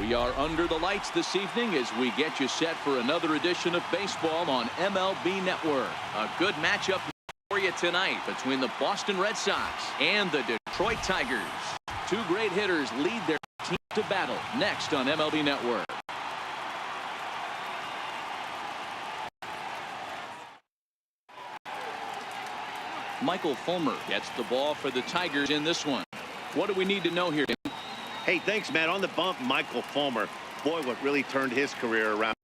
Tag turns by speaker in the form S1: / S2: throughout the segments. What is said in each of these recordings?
S1: We are under the lights this evening as we get you set for another edition of baseball on MLB Network. A good matchup for you tonight between the Boston Red Sox and the Detroit Tigers. Two great hitters lead their team to battle next on MLB Network. Michael Fulmer gets the ball for the Tigers in this one. What do we need to know here?
S2: Hey, thanks, Matt. On the bump, Michael Fulmer. Boy, what really turned his career around.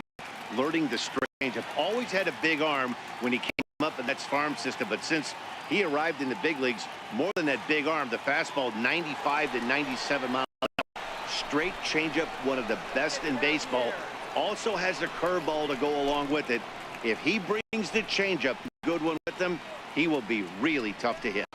S2: Learning the straight changeup. Always had a big arm when he came up in that farm system, but since he arrived in the big leagues, more than that big arm, the fastball 95 to 97 miles an hour. Straight changeup, one of the best in baseball. Also has a curveball to go along with it. If he brings the changeup, good one with him, he will be really tough to hit.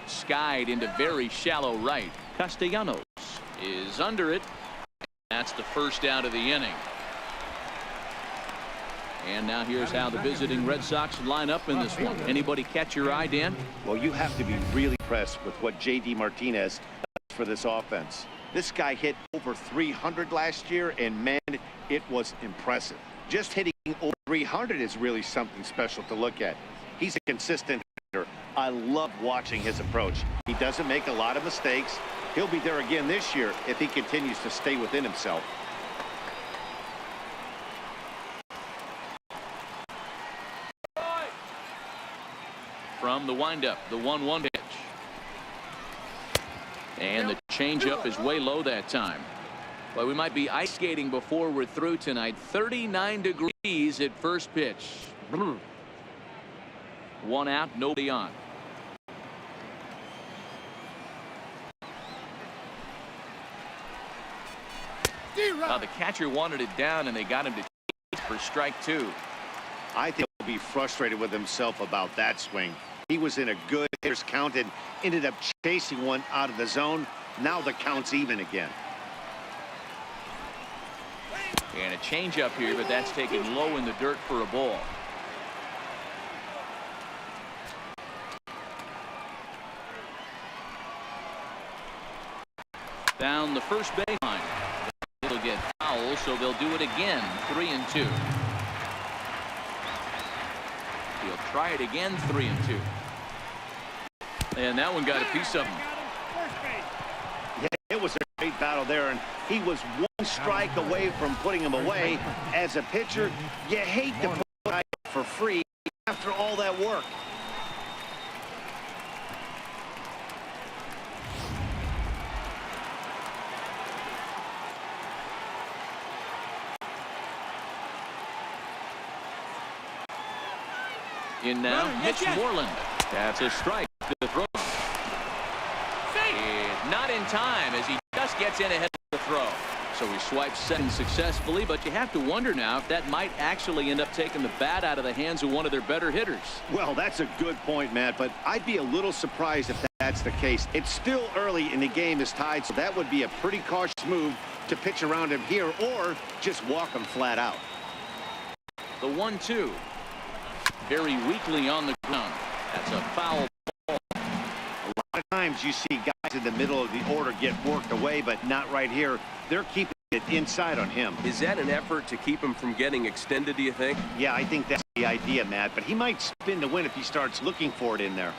S1: Skied into very shallow right. Castellanos is under it. That's the first out of the inning. And now here's how the visiting Red Sox line up in this one. Anybody catch your eye, Dan?
S2: Well, you have to be really impressed with what J.D. Martinez does for this offense. This guy hit over 300 last year, and man, it was impressive. Just hitting over 300 is really something special to look at. He's a consistent hitter. I love watching his approach. He doesn't make a lot of mistakes. He'll be there again this year if he continues to stay within himself.
S1: From the windup, the 1-1 pitch. And the changeup is way low that time. Well, we might be ice skating before we're through tonight. 39 degrees at first pitch. One out, nobody on. The catcher wanted it down, and they got him to chase for strike two.
S2: I think he'll be frustrated with himself about that swing. He was in a good hitter's count and ended up chasing one out of the zone. Now the count's even again.
S1: And a changeup here, but that's taken low in the dirt for a ball. Down the first baseline. It'll get foul, so they'll do it again. 3-2. He'll try it again. 3-2. And that one got a piece of him.
S2: Yeah, it was a great battle there, and he was one strike away from putting him away. As a pitcher, you hate to put a guy for free after all that work.
S1: In now, Mitch Moreland. That's a strike to the throw. Not in time as he just gets in ahead of the throw. So he swipes second successfully, but you have to wonder now if that might actually end up taking the bat out of the hands of one of their better hitters.
S2: Well, that's a good point, Matt, but I'd be a little surprised if that's the case. It's still early and the game is tied, so that would be a pretty cautious move to pitch around him here or just walk him flat out.
S1: The 1-2. Very weakly on the ground. That's a foul ball.
S2: A lot of times you see guys in the middle of the order get worked away, but not right here. They're keeping it inside on him.
S3: Is that an effort to keep him from getting extended, do you think?
S2: Yeah, I think that's the idea, Matt, but he might spin to win if he starts looking for it in there.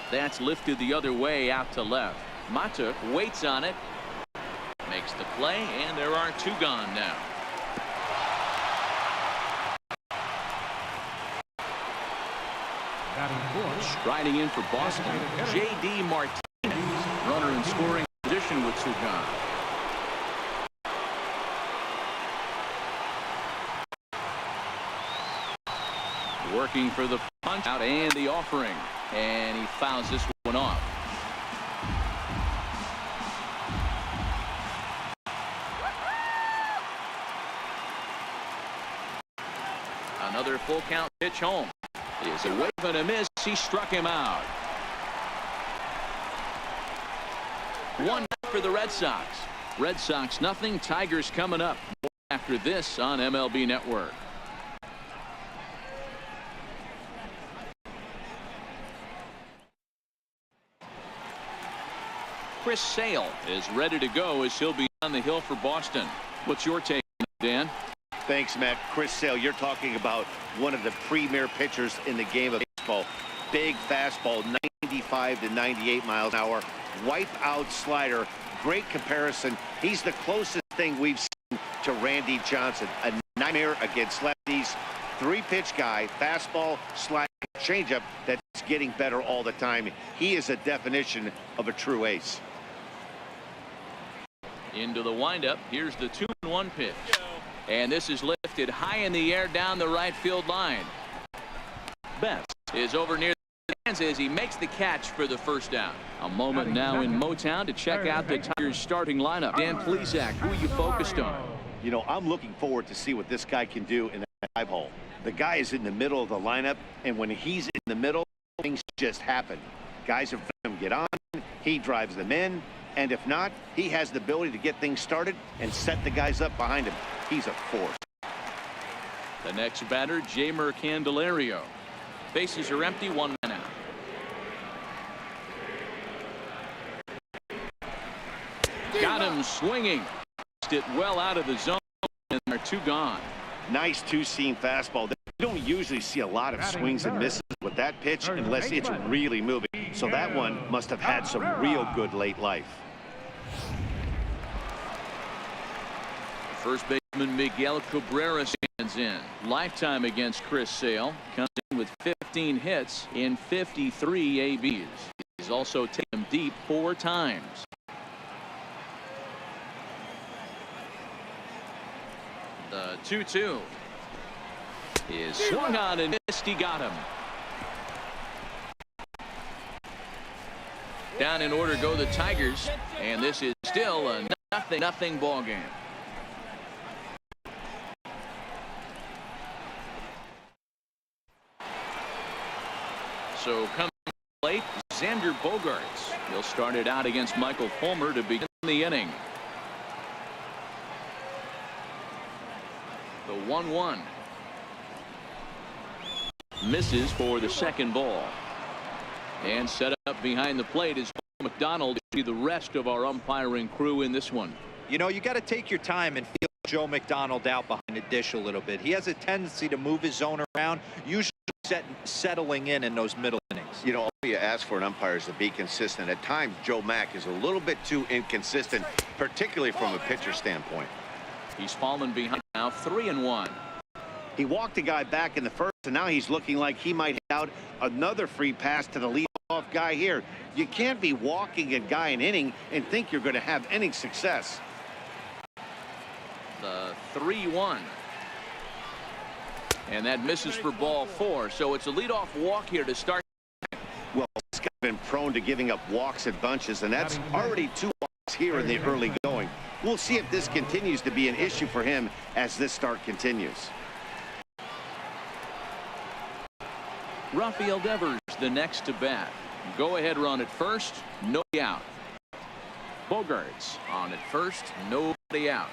S1: That's lifted the other way out to left. Mata waits on it. Makes the play, and there are two gone now. Striding in for Boston, J.D. Martinez. Runner in scoring position with two gone. Working for the punch out and the offering. And he fouls this one off. Another full count pitch home. Is away from a miss. He struck him out. 1 for the Red Sox. Red Sox nothing. Tigers coming up. More after this on MLB Network. Chris Sale is ready to go as he'll be on the hill for Boston. What's your take, Dan?
S2: Thanks, Matt. Chris Sale, you're talking about one of the premier pitchers in the game of baseball. Big fastball, 95 to 98 miles an hour. Wipe out slider. Great comparison. He's the closest thing we've seen to Randy Johnson. A nightmare against lefties. 3-pitch guy, fastball, slider, changeup that's getting better all the time. He is a definition of a true ace.
S1: Into the windup. Here's the 2-1 pitch. And this is lifted high in the air down the right field line. Betts is over near the stands as he makes the catch for the first down. A moment now in Motown to check out the Tigers starting lineup. Dan Plesac, who are you focused on?
S2: You know, I'm looking forward to see what this guy can do in that 5-hole. The guy is in the middle of the lineup, and when he's in the middle, things just happen. Guys in front of him get on, he drives them in, and if not, he has the ability to get things started and set the guys up behind him. He's a force.
S1: The next batter, Jeimer Candelario. Bases are empty, 1 man out. Got him swinging. It well out of the zone, and they're 2 gone.
S2: Nice 2-seam fastball. You don't usually see a lot of swings and misses with that pitch unless it's really moving. So that one must have had some real good late life.
S1: First baseman Miguel Cabrera stands in. Lifetime against Chris Sale. Comes in with 15 hits in 53 ABs. He's also taken him deep 4 times. The 2-2 is swung on and missed. He got him. Down in order go the Tigers, and this is still a nothing ball game. So coming late, Xander Bogaerts. He'll start it out against Michael Fulmer to begin the inning. The 1-1 misses for the second ball, and set up behind the plate is McDonald. To the rest of our umpiring crew in this one.
S4: You know, you got to take your time and feel Joe McDonald out behind the dish a little bit. He has a tendency to move his zone around, usually settling in those middle innings.
S2: You know, all you ask for an umpire is to be consistent. At times, Joe Mack is a little bit too inconsistent, particularly from a pitcher standpoint.
S1: He's fallen behind now, 3-1.
S2: He walked a guy back in the first, and now he's looking like he might hit out another free pass to the leadoff guy here. You can't be walking a guy an inning and think you're going to have any success.
S1: The 3-1. And that misses for ball 4. So it's a leadoff walk here to start.
S2: Well, this guy's been prone to giving up walks at bunches, and that's already 2 walks here in the early going. We'll see if this continues to be an issue for him as this start continues.
S1: Rafael Devers the next to bat. Go ahead run at first, nobody out. Bogaerts on at first, nobody out.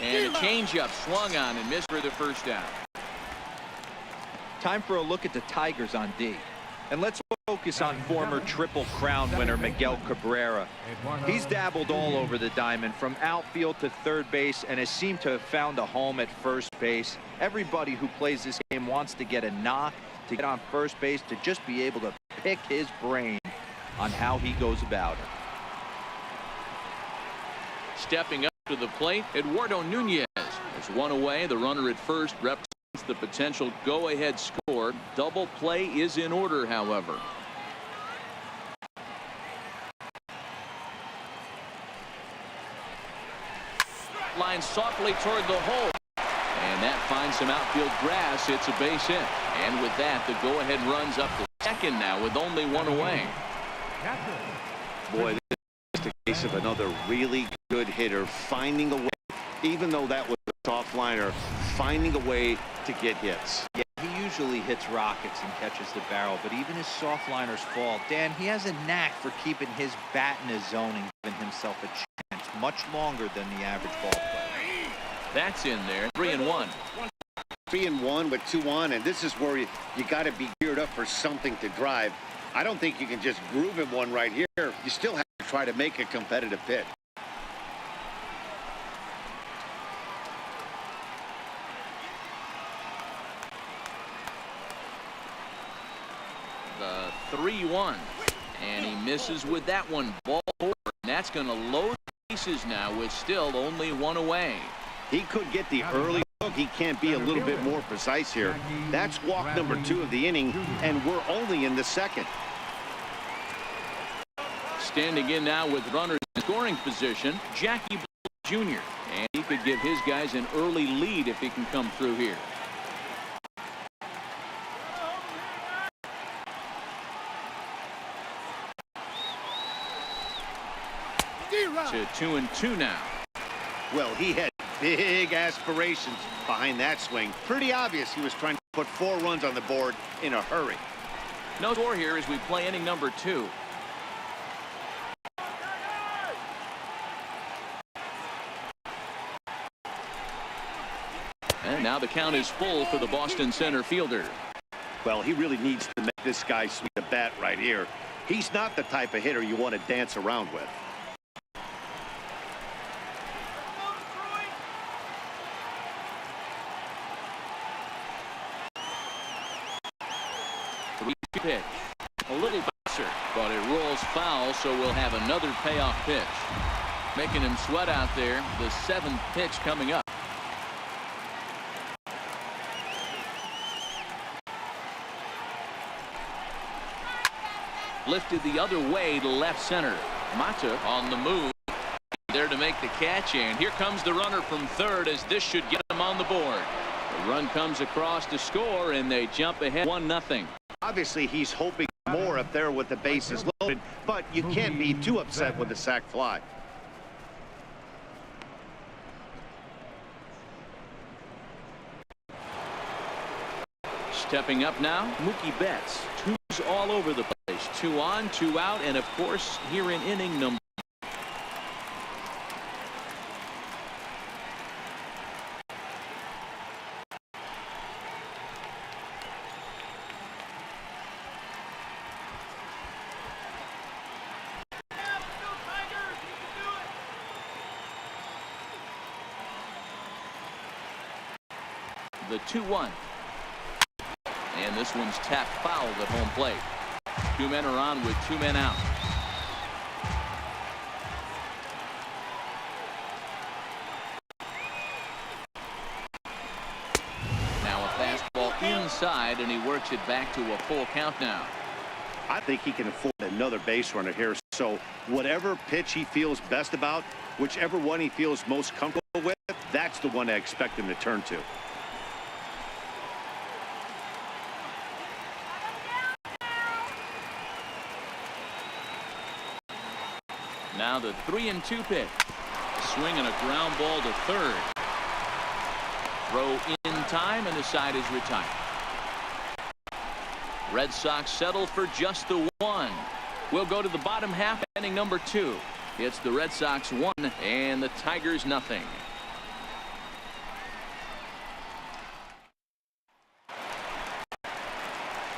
S1: And a changeup swung on and missed for the first down.
S4: Time for a look at the Tigers on D. And let's focus on former Triple Crown winner Miguel Cabrera. He's dabbled all over the diamond, from outfield to third base, and has seemed to have found a home at first base. Everybody who plays this game wants to get a knock, to get on first base, to just be able to pick his brain on how he goes about it.
S1: Stepping up to the plate, Eduardo Nunez. There's one away. The runner at first represents the potential go-ahead score. Double play is in order, however. Line softly toward the hole. And that finds some outfield grass. It's a base hit. And with that, the go-ahead run's up to second now with only one away.
S2: Boy, this is the case of another really good hitter finding a way, even though that was a soft liner, finding a way to get hits.
S4: Yeah, he usually hits rockets and catches the barrel, but even his soft liners fall. Dan, he has a knack for keeping his bat in his zone and giving himself a chance much longer than the average ball player.
S1: That's in there. 3-1.
S2: 3-1 with 2 on, and this is where you got to be geared up for something to drive. I don't think you can just groove him one right here. You still have to try to make a competitive pitch.
S1: The 3-1. And he misses with that one. Ball 4. And that's going to load the bases now with still only one away.
S2: He could get the early hook. He can't be a little bit more precise here. That's walk number 2 of the inning, and we're only in the second.
S1: Standing in now with runners in scoring position, Jackie Jr. And he could give his guys an early lead if he can come through here. To 2-2 now.
S2: Well, he had big aspirations behind that swing. Pretty obvious he was trying to put 4 runs on the board in a hurry.
S1: No score here as we play inning number 2. And now the count is full for the Boston center fielder.
S2: Well, he really needs to make this guy swing the bat right here. He's not the type of hitter you want to dance around with.
S1: Pitch. A little bouncer, but it rolls foul, so we'll have another payoff pitch. Making him sweat out there. The 7th pitch coming up. Lifted the other way to left center. Mata on the move. There to make the catch, and here comes the runner from third as this should get him on the board. The run comes across to score, and they jump ahead 1-0.
S2: Obviously, he's hoping more up there with the bases loaded, but you can't be too upset with the sac fly.
S1: Stepping up now, Mookie Betts. 2s all over the place. 2 on, 2 out, and of course, here in inning number. The 2-1. And this one's tapped foul at home plate. 2 men are on with 2 men out. Now a fastball inside, and he works it back to a full count now.
S2: I think he can afford another base runner here. So whatever pitch he feels best about, whichever one he feels most comfortable with, that's the one I expect him to turn to.
S1: Now the 3-2 pitch. Swing and a ground ball to third. Throw in time, and the side is retired. Red Sox settle for just the 1. We'll go to the bottom half, inning number 2. It's the Red Sox 1 and the Tigers nothing.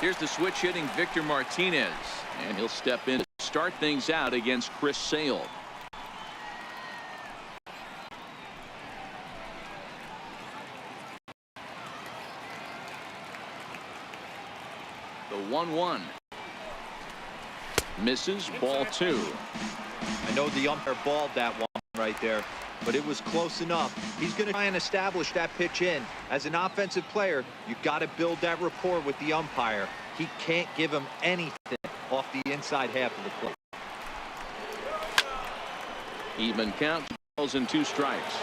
S1: Here's the switch hitting Victor Martinez, and he'll step in to start things out against Chris Sale. The 1-1. Misses, ball 2.
S4: I know the umpire balled that one right there, but it was close enough. He's going to try and establish that pitch in. As an offensive player, you got to build that rapport with the umpire. He can't give him anything off the inside half of the plate.
S1: Even count, 2 balls and 2 strikes.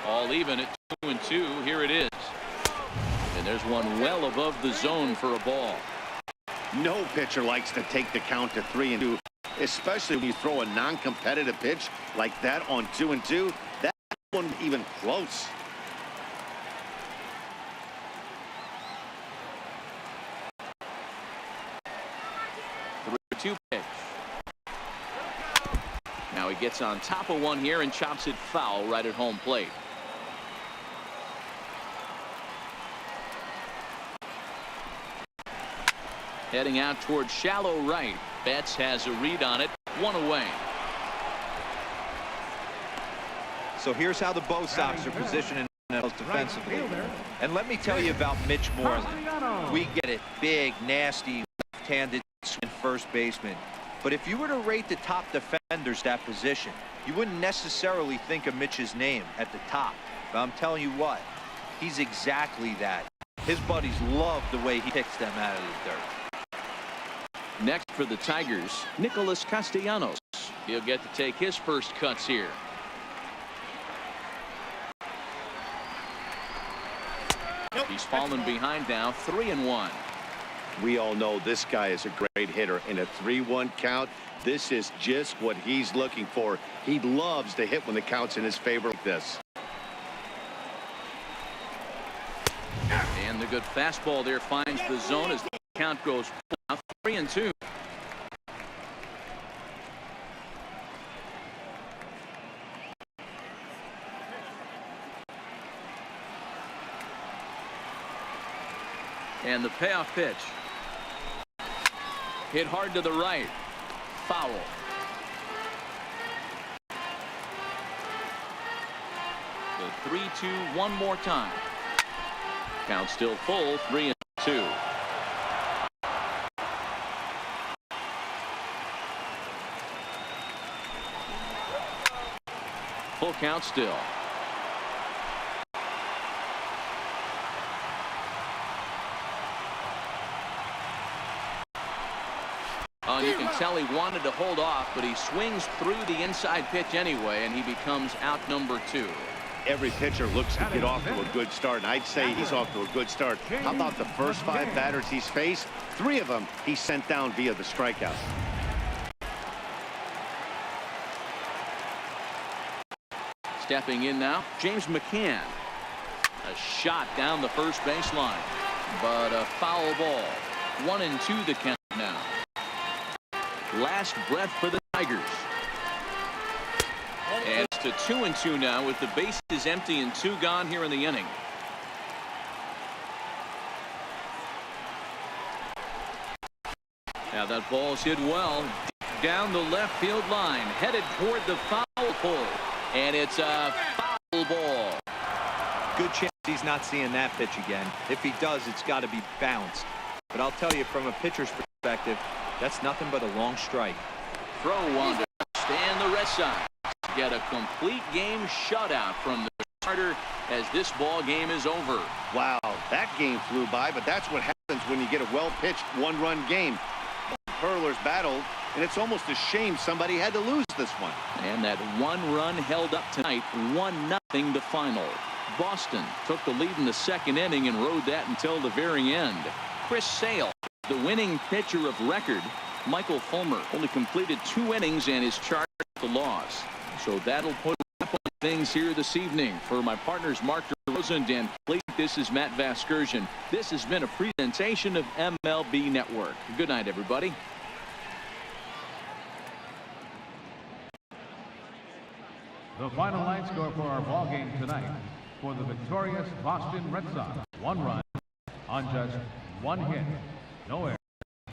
S1: All even at 2-2. Here it is. And there's one well above the zone for a ball.
S2: No pitcher likes to take the count to 3-2, especially when you throw a non-competitive pitch like that on 2-2. That wasn't even close.
S1: 3-2 pitch. Now he gets on top of one here and chops it foul right at home plate. Heading out towards shallow right. Betts has a read on it. One away.
S4: So here's how the Bo Sox are positioning themselves defensively. And let me tell you about Mitch Moreland. We get it. Big, nasty, left-handed first baseman. But if you were to rate the top defenders that position, you wouldn't necessarily think of Mitch's name at the top. But I'm telling you what, he's exactly that. His buddies love the way he picks them out of the dirt.
S1: Next for the Tigers, Nicholas Castellanos. He'll get to take his first cuts here. He's fallen behind now, 3-1.
S2: We all know this guy is a great hitter. In a 3-1 count, this is just what he's looking for. He loves to hit when the count's in his favor like this.
S1: And the good fastball there finds the zone as the count goes now 3-2. And the payoff pitch. Hit hard to the right. Foul. The 3-2 one more time. Count still full, 3-2. Full count still. You can tell he wanted to hold off, but he swings through the inside pitch anyway, and he becomes out number 2.
S2: Every pitcher looks to get off to a good start, and I'd say he's off to a good start. How about the first 5 batters he's faced? 3 of them he sent down via the strikeout.
S1: Stepping in now, James McCann. A shot down the first baseline, but a foul ball. 1-2 the count now. Last breath for the Tigers. And it's to 2-2 now with the bases empty and 2 gone here in the inning. Now that ball's hit well deep down the left field line, headed toward the foul pole, and it's a foul ball.
S4: Good chance he's not seeing that pitch again. If he does, it's got to be bounced. But I'll tell you, from a pitcher's perspective, that's nothing but a long strike.
S1: Throw one to stand the Red Sox. Get a complete game shutout from the starter as this ball game is over.
S2: Wow, that game flew by, but that's what happens when you get a well-pitched one-run game. Hurlers battled, and it's almost a shame somebody had to lose this one.
S1: And that one run held up tonight, 1-0 the final. Boston took the lead in the second inning and rode that until the very end. Chris Sale, the winning pitcher of record. Michael Fulmer only completed 2 innings and is charged with the loss. So that'll put up on things here this evening. For my partners Mark DeRosa and Dan Fleet, this is Matt Vasgersian. This has been a presentation of MLB Network. Good night, everybody.
S5: The final line score for our ball game tonight: for the victorious Boston Red Sox, 1 run on just 1 hit, no error.